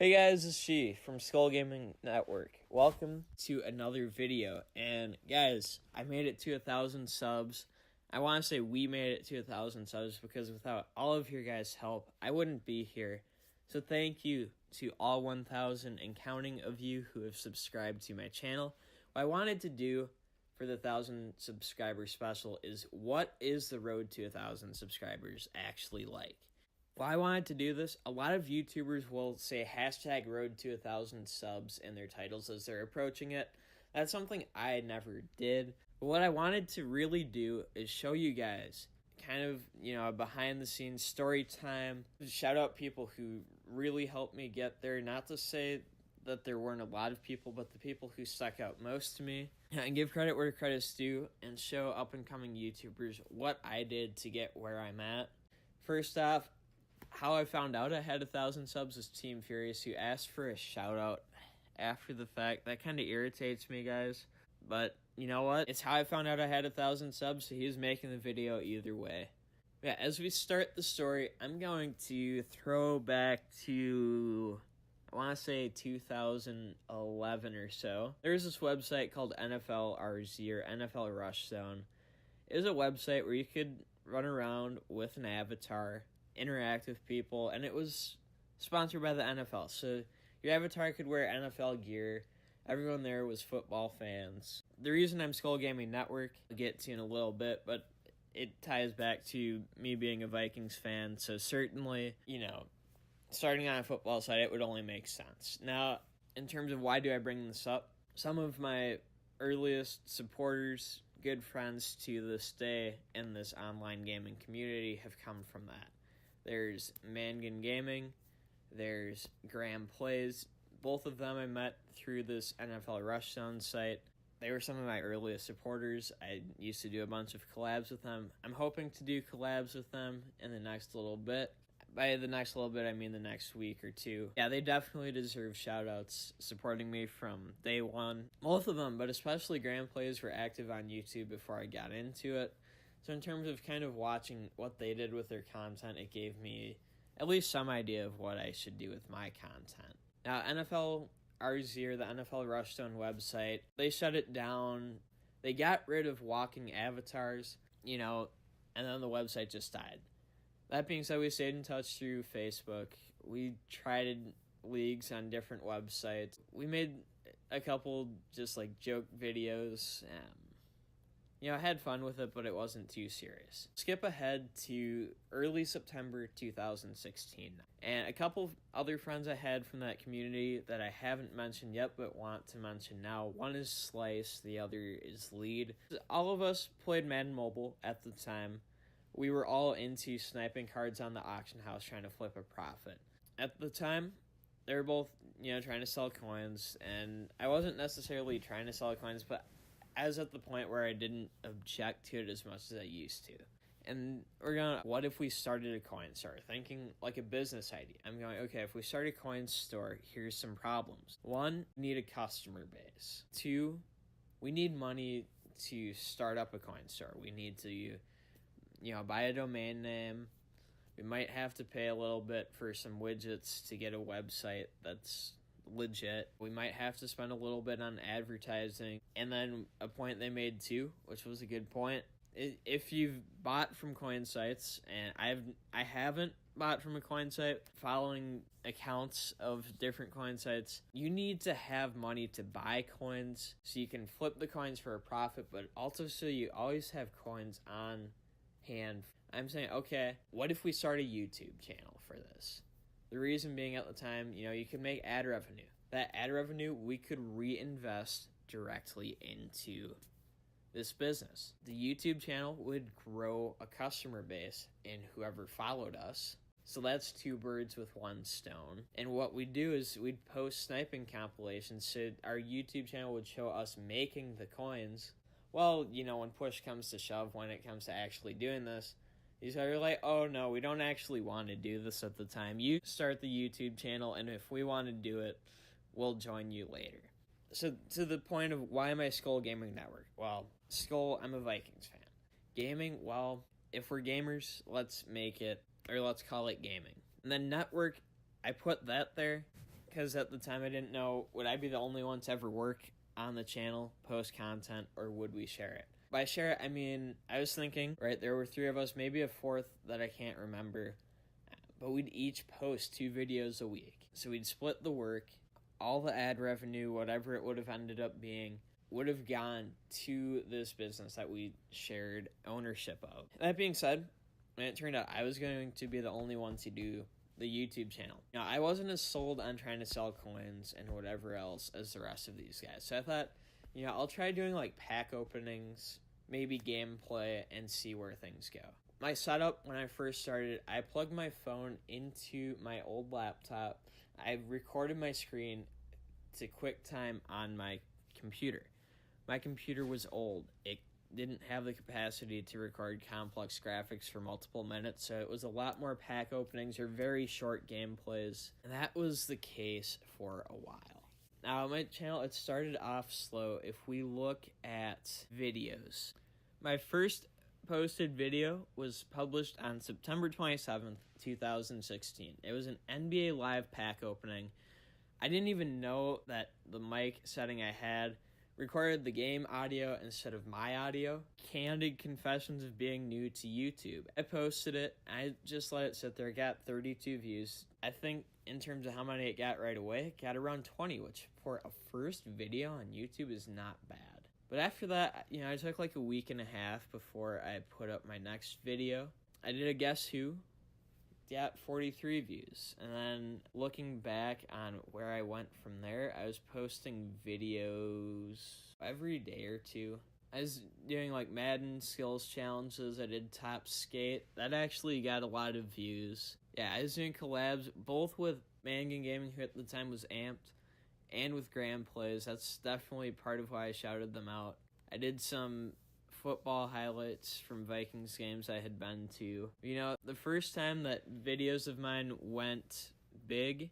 Hey guys, it's She from Skull Gaming Network. Welcome to another video. And guys, I made it to 1,000 subs. I want to say we made it to 1,000 subs because without all of your guys' help, I wouldn't be here. So thank you to all 1,000 and counting of you who have subscribed to my channel. What I wanted to do for the 1,000 subscriber special is, what is the road to 1,000 subscribers actually like? Well, I wanted to do this. A lot of YouTubers will say hashtag road to 1,000 subs in their titles as they're approaching it. That's something I never did. But what I wanted to really do is show you guys kind of, a behind the scenes story time. Shout out people who really helped me get there. Not to say that there weren't a lot of people, but the people who stuck out most to me. And give credit where credit's due and show up and coming YouTubers what I did to get where I'm at. First off, how I found out I had 1,000 subs was Team Furious, who asked for a shout out after the fact. That kind of irritates me, guys. But you know what? It's how I found out I had 1,000 subs, so he was making the video either way. Yeah, as we start the story, I'm going to throw back to, I want to say 2011 or so. There's this website called NFL RZ, or NFL Rush Zone. It was a website where you could run around with an avatar, interact with people, and it was sponsored by the NFL. So your avatar could wear NFL gear. Everyone there was football fans. The reason I'm Skull Gaming Network, I'll get to in a little bit, but it ties back to me being a Vikings fan. So certainly, starting on a football side, it would only make sense. Now, in terms of why do I bring this up, some of my earliest supporters, good friends to this day in this online gaming community have come from that. There's Mangan Gaming, there's Graham Plays. Both of them I met through this NFL Rush Zone site. They were some of my earliest supporters. I used to do a bunch of collabs with them. I'm hoping to do collabs with them in the next little bit. By the next little bit, I mean the next week or two. Yeah, they definitely deserve shout-outs supporting me from day one. Both of them, but especially Graham Plays, were active on YouTube before I got into it. So in terms of kind of watching what they did with their content, it gave me at least some idea of what I should do with my content. Now, NFL RZ, or the NFL Rush Zone website, they shut it down. They got rid of walking avatars, and then the website just died. That being said, we stayed in touch through Facebook. We tried leagues on different websites. We made a couple just like joke videos. I had fun with it, but it wasn't too serious. Skip ahead to early September 2016. And a couple of other friends I had from that community that I haven't mentioned yet, but want to mention now. One is Slice, the other is Lead. All of us played Madden Mobile at the time. We were all into sniping cards on the auction house, trying to flip a profit. At the time, they were both, trying to sell coins, and I wasn't necessarily trying to sell coins, but I was at the point where I didn't object to it as much as I used to. And what if we started a coin store? Thinking like a business idea. I'm going, okay, if we start a coin store, here's some problems. 1, we need a customer base. 2, we need money to start up a coin store. We need to, buy a domain name. We might have to pay a little bit for some widgets to get a website that's legit. We might have to spend a little bit on advertising. And then a point they made too, which was a good point, if you've bought from coin sites, and I haven't bought from a coin site, following accounts of different coin sites, you need to have money to buy coins so you can flip the coins for a profit, but also so you always have coins on hand. I'm saying, okay, what if we start a YouTube channel for this? The reason being, at the time, you could make ad revenue. That ad revenue, we could reinvest directly into this business. The YouTube channel would grow a customer base in whoever followed us. So that's 2 birds with 1 stone. And what we'd do is we'd post sniping compilations, so our YouTube channel would show us making the coins. Well, when push comes to shove, when it comes to actually doing this, these guys are like, oh no, we don't actually want to do this at the time. You start the YouTube channel, and if we want to do it, we'll join you later. So to the point of why am I Skull Gaming Network? Well, Skull, I'm a Vikings fan. Gaming, well, if we're gamers, let's call it gaming. And then network, I put that there because because at the time I didn't know, would I be the only one to ever work on the channel, post content, or would we share it? By share it, I mean, I was thinking, right, there were 3 of us, maybe a 4th that I can't remember, but we'd each post 2 videos a week. So we'd split the work, all the ad revenue, whatever it would have ended up being, would have gone to this business that we shared ownership of. That being said, when it turned out I was going to be the only one to do the YouTube channel. Now, I wasn't as sold on trying to sell coins and whatever else as the rest of these guys. So I thought, I'll try doing like pack openings, maybe gameplay, and see where things go. My setup when I first started, I plugged my phone into my old laptop. I recorded my screen to QuickTime on my computer. My computer was old. It didn't have the capacity to record complex graphics for multiple minutes, so it was a lot more pack openings or very short gameplays. And that was the case for a while. Now, my channel, it started off slow. If we look at videos, my first posted video was published on September 27th, 2016. It was an NBA Live pack opening. I didn't even know that the mic setting I had recorded the game audio instead of my audio. Candid confessions of being new to YouTube. I posted it. I just let it sit there. It got 32 views. I think in terms of how many it got right away, it got around 20, which for a first video on YouTube is not bad. But after that, I took like a week and a half before I put up my next video. I did a Guess Who. Got 43 views. And then looking back on where I went from there, I was posting videos every day or 2. I was doing like Madden skills challenges. I did Top Skate. That actually got a lot of views. Yeah, I was doing collabs both with Mangan Gaming, who at the time was Amped, and with Graham Plays. That's definitely part of why I shouted them out. I did some football highlights from Vikings games I had been to. The first time that videos of mine went big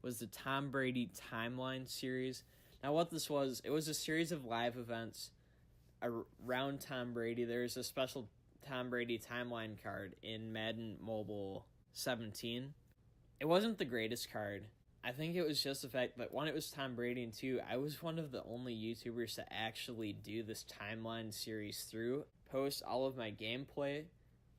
was the Tom Brady Timeline series. Now what this was, it was a series of live events around Tom Brady. There's a special Tom Brady Timeline card in Madden Mobile 17. It wasn't the greatest card. I think it was just the fact that 1, it was Tom Brady, and 2, I was one of the only YouTubers to actually do this timeline series through. Post all of my gameplay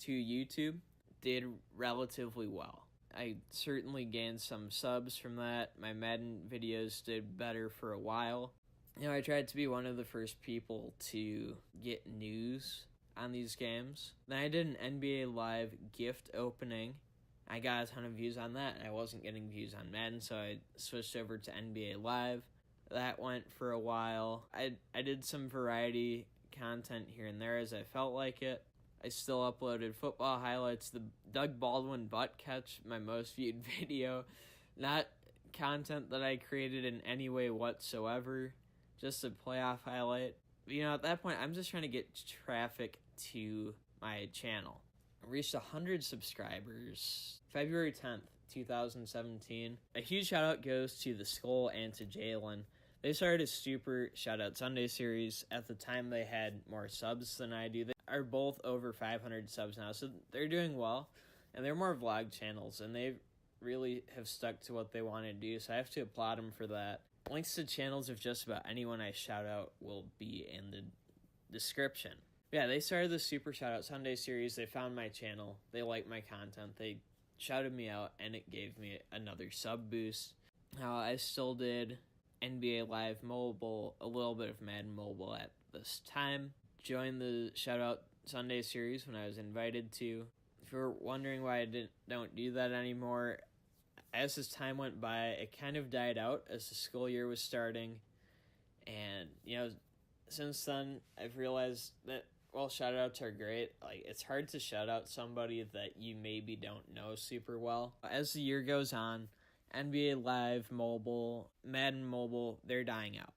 to YouTube. Did relatively well. I certainly gained some subs from that. My Madden videos did better for a while. I tried to be one of the first people to get news on these games. Then I did an NBA Live gift opening. I got a ton of views on that, and I wasn't getting views on Madden, so I switched over to NBA Live. That went for a while. I did some variety content here and there as I felt like it. I still uploaded football highlights, the Doug Baldwin butt catch, my most viewed video. Not content that I created in any way whatsoever, just a playoff highlight. At that point, I'm just trying to get traffic to my channel. I reached 100 subscribers February 10th, 2017. A huge shout out goes to the Skull and to Jalen. They started a Super Shoutout Sunday series. At the time, they had more subs than I do. They are both over 500 subs now, so they're doing well. And they're more vlog channels, and they really have stuck to what they want to do, so I have to applaud them for that. Links to channels of just about anyone I shout out will be in the description. Yeah, they started the Super Shoutout Sunday series. They found my channel. They liked my content. They shouted me out, and it gave me another sub boost. I still did NBA Live Mobile, a little bit of Madden Mobile at this time. Joined the Shoutout Sunday series when I was invited to. If you're wondering why I don't do that anymore, as this time went by, it kind of died out as the school year was starting. And, since then, I've realized that while shoutouts are great, it's hard to shout out somebody that you maybe don't know super well. As the year goes on, NBA Live Mobile, Madden Mobile, they're dying out.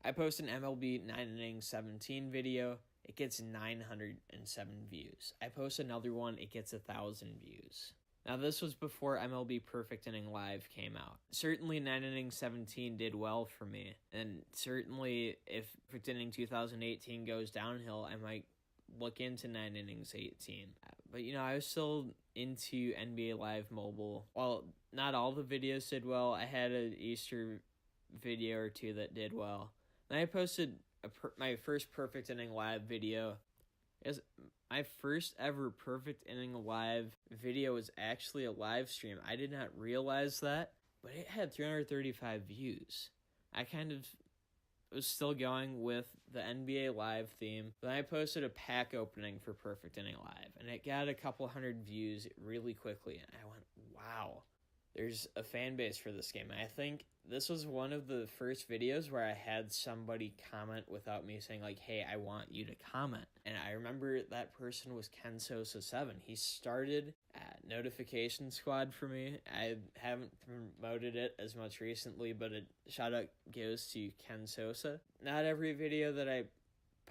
I post an MLB 9 Innings 17 video, it gets 907 views. I post another one, it gets 1,000 views. Now this was before MLB Perfect Inning Live came out. Certainly 9 Innings 17 did well for me, and certainly if Perfect Inning 2018 goes downhill, I might look into 9 Innings 18. But I was still into NBA Live Mobile. While not all the videos did well. I had an Easter video or two that did well. Then I posted my first Perfect Inning Live video. My first ever Perfect Inning Live video was actually a live stream. I did not realize that, but it had 335 views. I kind of was still going with the NBA Live theme. Then I posted a pack opening for Perfect Inning Live, and it got a couple hundred views really quickly, and I went, wow, there's a fan base for this game. And I think this was one of the first videos where I had somebody comment without me saying, like, hey, I want you to comment. And I remember that person was Ken Sosa 7. He started at Notification Squad for me. I haven't promoted it as much recently, but a shout out goes to Ken Sosa. Not every video that I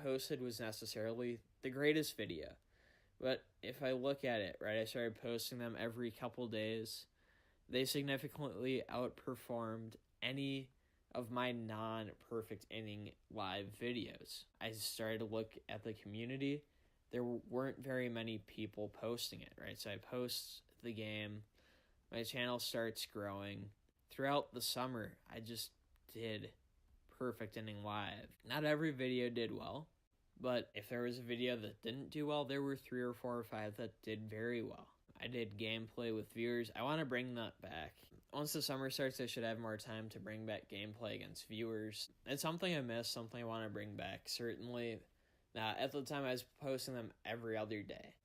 posted was necessarily the greatest video, but if I look at it, right, I started posting them every couple days. They significantly outperformed any of my non-Perfect Inning Live videos. I started to look at the community. There weren't very many people posting it, right? So I post the game. My channel starts growing. Throughout the summer, I just did Perfect Inning Live. Not every video did well, but if there was a video that didn't do well, there were 3 or 4 or 5 that did very well. I did gameplay with viewers. I want to bring that back. Once the summer starts, I should have more time to bring back gameplay against viewers. It's something I miss, something I want to bring back, certainly. Now, at the time, I was posting them every other day.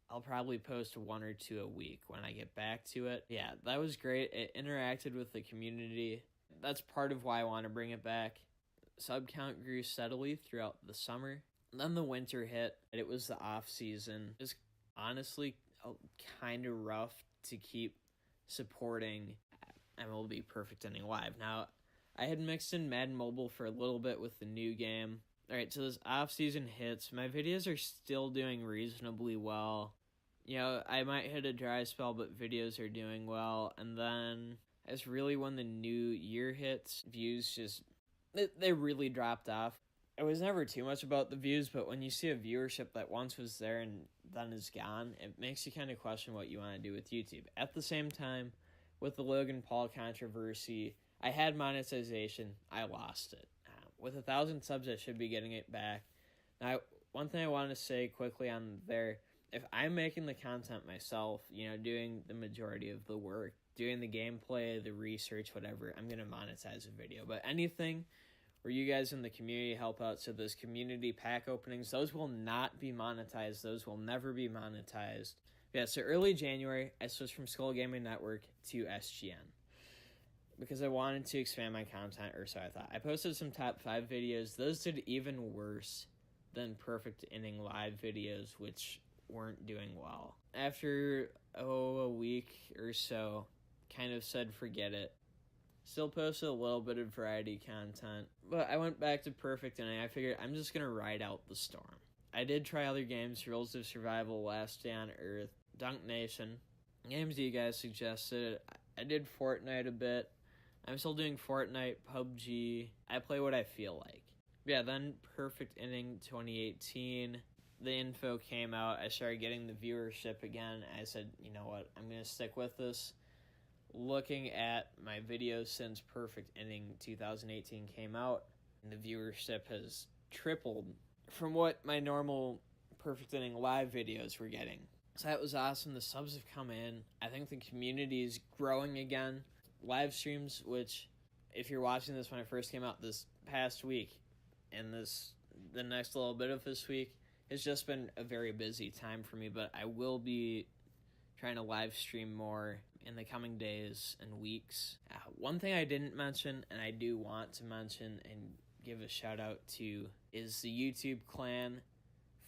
I'll probably post 1 or 2 a week when I get back to it. Yeah, that was great. It interacted with the community. That's part of why I want to bring it back. Sub count grew steadily throughout the summer. Then the winter hit, and it was the off season. Just honestly kind of rough to keep supporting MLB Perfect Inning Live. Now, I had mixed in Madden Mobile for a little bit with the new game. Alright, so this off-season hits. My videos are still doing reasonably well. You know, I might hit a dry spell, but videos are doing well. And then, it's really when the new year hits, views just, they really dropped off. It was never too much about the views, but when you see a viewership that once was there and then is gone, it makes you kind of question what you want to do with YouTube. At the same time, with the Logan Paul controversy, I had monetization. I lost it. With 1,000 subs, I should be getting it back. Now, one thing I want to say quickly on there, if I'm making the content myself, you know, doing the majority of the work, doing the gameplay, the research, whatever, I'm going to monetize a video. But anything where you guys in the community help out, so those community pack openings, those will not be monetized. Those will never be monetized. Yeah, so early January, I switched from Skull Gaming Network to SGN because I wanted to expand my content, or so I thought. I posted some top 5 videos. Those did even worse than Perfect Inning Live videos, which weren't doing well. After, a week or so, kind of said forget it. Still posted a little bit of variety content, but I went back to Perfect Inning. I figured I'm just going to ride out the storm. I did try other games, Rules of Survival, Last Day on Earth, Dunk Nation, games you guys suggested. I did Fortnite a bit. I'm still doing Fortnite, PUBG. I play what I feel like. Yeah, then Perfect Inning 2018. The info came out. I started getting the viewership again. I said, you know what, I'm going to stick with this. Looking at my videos since Perfect Inning 2018 came out, and the viewership has tripled from what my normal Perfect Inning Live videos were getting. So that was awesome. The subs have come in. I think the community is growing again. Live streams, which if you're watching this when it first came out this past week, and the next little bit of this week, it's just been a very busy time for me, but I will be trying to live stream more in the coming days and weeks. One thing I didn't mention, and I do want to mention and give a shout out to, is the YouTube clan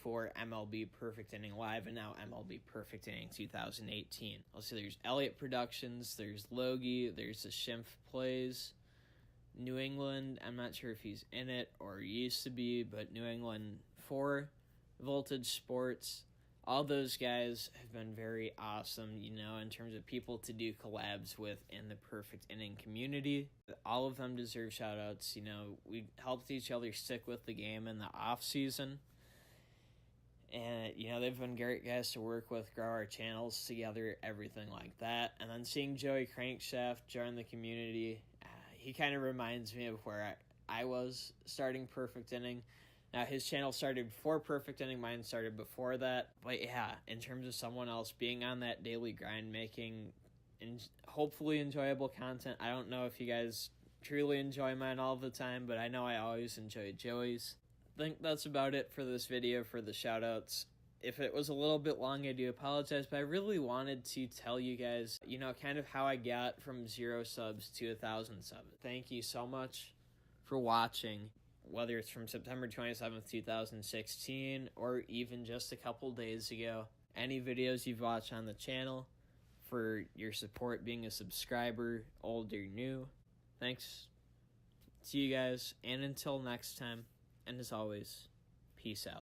for MLB Perfect Inning Live and now MLB Perfect Inning 2018. Also, there's Elliott Productions, there's Logie, there's the Schimpf Plays, New England, I'm not sure if he's in it or used to be, but New England 4, Voltage Sports. All those guys have been very awesome, you know, in terms of people to do collabs with in the Perfect Inning community. All of them deserve shout-outs. You know, we helped each other stick with the game in the off-season. And, you know, they've been great guys to work with, grow our channels together, everything like that. And then seeing Joey Crankshaft join the community, he kind of reminds me of where I was starting Perfect Inning. Now, his channel started before Perfect Inning, mine started before that. But yeah, in terms of someone else being on that daily grind, making hopefully enjoyable content. I don't know if you guys truly enjoy mine all the time, but I know I always enjoy Joey's. I think that's about it for this video for the shoutouts. If it was a little bit long, I do apologize, but I really wanted to tell you guys, you know, kind of how I got from 0 subs to 1,000 subs. Thank you so much for watching, whether it's from September 27th, 2016, or even just a couple days ago. Any videos you've watched on the channel, for your support, being a subscriber, old or new. Thanks to you guys, and until next time, and as always, peace out.